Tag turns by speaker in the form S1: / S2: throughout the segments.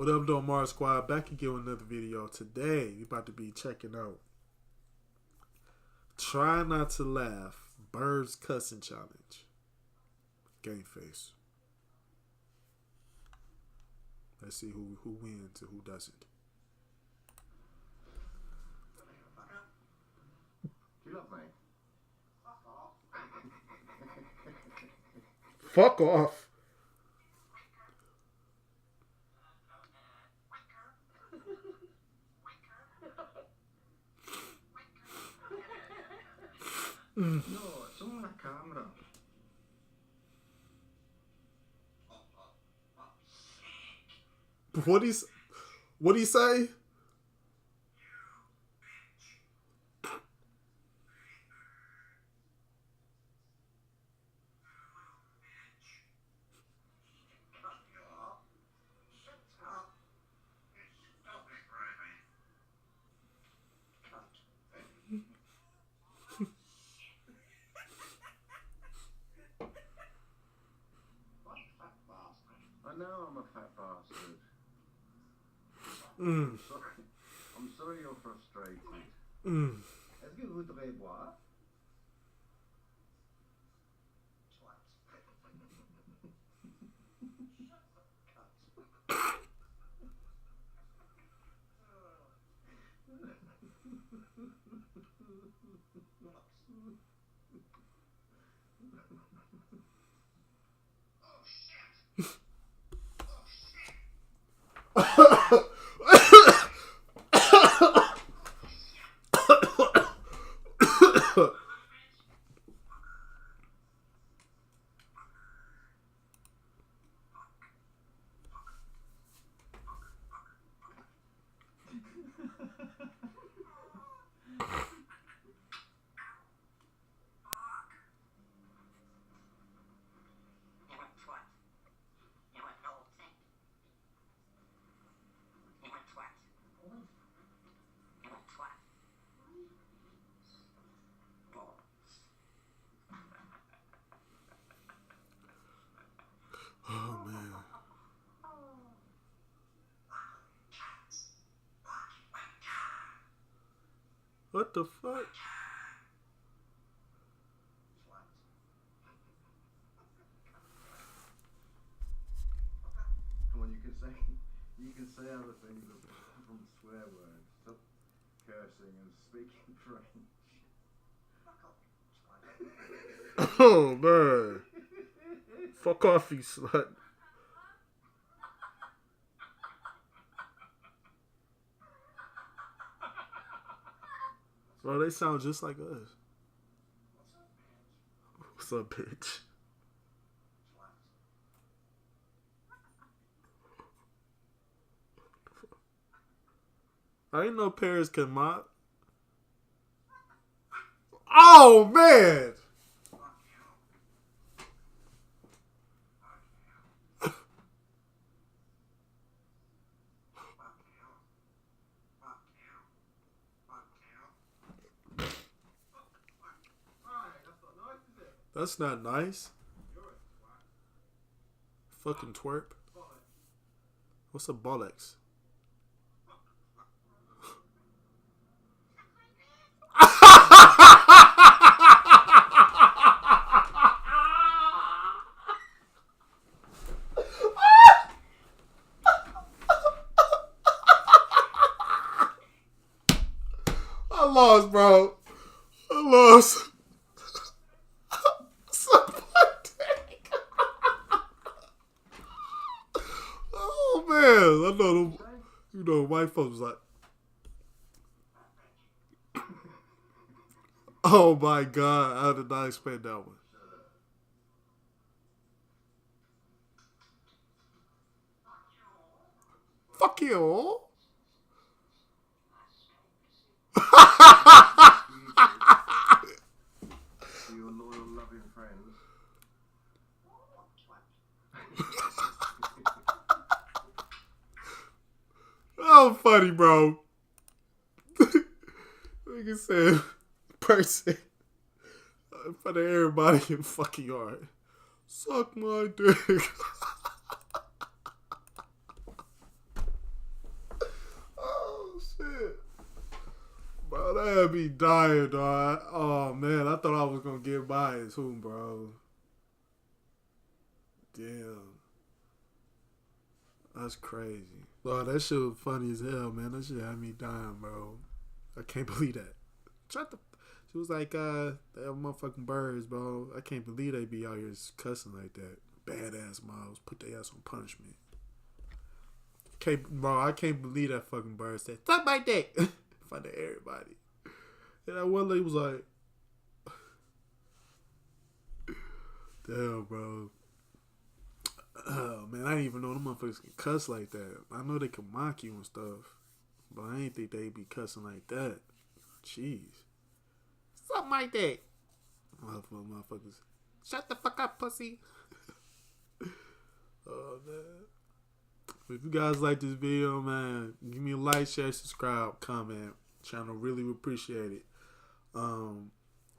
S1: What up, though, Mars Squad? Back again with another video. Today, we about to be checking out Try Not to Laugh, Birds Cussing Challenge. Game face. Let's see who wins and who doesn't.
S2: Do you love me?
S1: Fuck off.
S2: No, it's on the camera.
S1: What'd he say?
S2: I know I'm a fat bastard. I'm sorry you're frustrated. Est-ce que vous voudrez boire?
S1: Oh, man. What the fuck?
S2: Come on, you can say other things from swear words. Stop cursing and speaking French.
S1: Oh, man. Fuck off, you slut. Bro, they sound just like us. What's up, bitch? I ain't know Paris can mock. Oh, man! That's not nice. Fucking twerp. What's a bollocks? I lost, bro. I lost. Oh man, I know them. You know, white folks was like, oh my god, I did not expect that one. Fuck you.
S2: Your loyal, loving friends.
S1: Oh, funny, bro. Like I said, person in front of everybody in fucking yard. Suck my dick. Oh, that had me dying, dog. Oh, man. I thought I was going to get by it too, bro. Damn. That's crazy. Oh, that shit was funny as hell, man. That shit had me dying, bro. I can't believe that. Shut the... She was like, they have motherfucking birds, bro. I can't believe they be out here cussing like that. Badass mouths. Put their ass on punishment. I can't believe that fucking bird said, suck my dick. In front of everybody. And that one lady was like, damn, bro. Oh, man, I didn't even know them motherfuckers can cuss like that. I know they can mock you and stuff, but I ain't think they'd be cussing like that. Jeez. Something like that. Motherfuckers. Shut the fuck up, pussy. Oh, man. If you guys like this video, man, give me a like, share, subscribe, comment. Channel really appreciate it.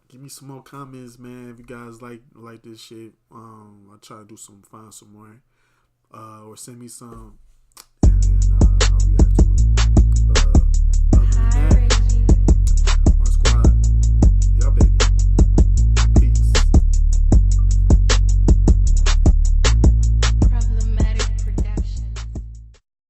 S1: Give me some more comments, man. If you guys like this shit, I'll try to find some more. Or send me some, and then I'll react to it.